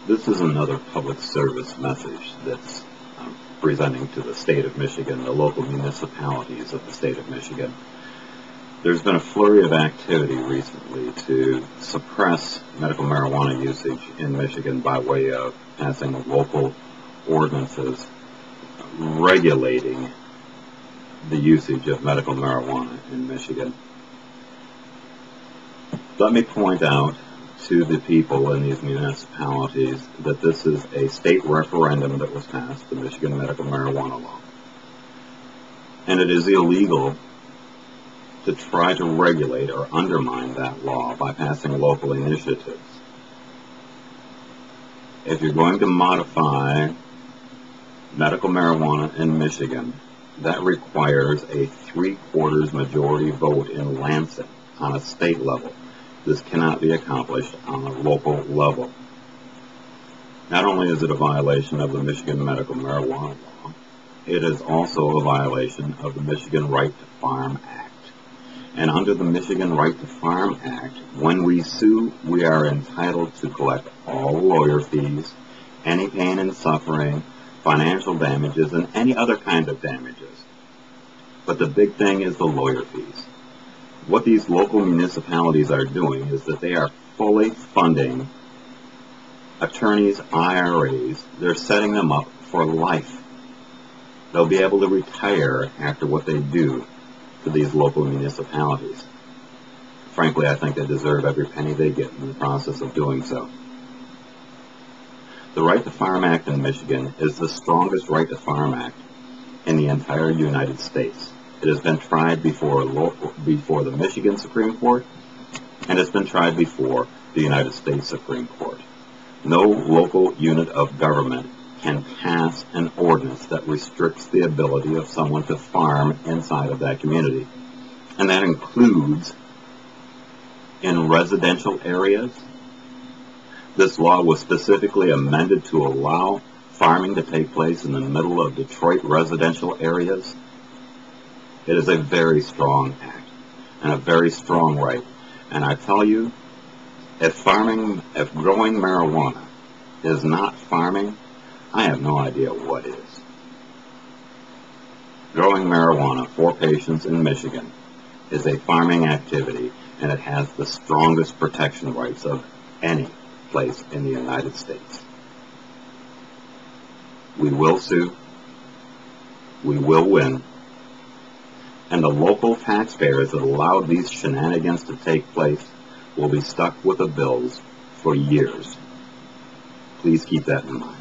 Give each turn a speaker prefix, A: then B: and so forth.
A: This is another public service message that's presenting to the state of Michigan, the local municipalities of the state of Michigan. There's been a flurry of activity recently to suppress medical marijuana usage in Michigan by way of passing local ordinances regulating the usage of medical marijuana in Michigan. Let me point out to the people in these municipalities that this is a state referendum that was passed, the Michigan Medical Marijuana Law. And it is illegal to try to regulate or undermine that law by passing local initiatives. If you're going to modify medical marijuana in Michigan, that requires a 3/4 majority vote in Lansing on a state level. This cannot be accomplished on a local level. Not only is it a violation of the Michigan Medical Marijuana Law, it is also a violation of the Michigan Right to Farm Act. And under the Michigan Right to Farm Act, when we sue, we are entitled to collect all lawyer fees, any pain and suffering, financial damages, and any other kind of damages. But the big thing is the lawyer fees. What these local municipalities are doing is that they are fully funding attorneys' IRAs. They're setting them up for life. They'll be able to retire after what they do to these local municipalities. Frankly, I think they deserve every penny they get in the process of doing so. The Right to Farm Act in Michigan is the strongest Right to Farm Act in the entire United States. It has been tried before the Michigan Supreme Court, and it's been tried before the United States Supreme Court. No local unit of government can pass an ordinance that restricts the ability of someone to farm inside of that community. And that includes in residential areas. This law was specifically amended to allow farming to take place in the middle of Detroit residential areas. It is a very strong act and a very strong right. And I tell you, if growing marijuana is not farming, I have no idea what is. Growing marijuana for patients in Michigan is a farming activity, and it has the strongest protection rights of any place in the United States. We will sue. We will win. And the local taxpayers that allowed these shenanigans to take place will be stuck with the bills for years. Please keep that in mind.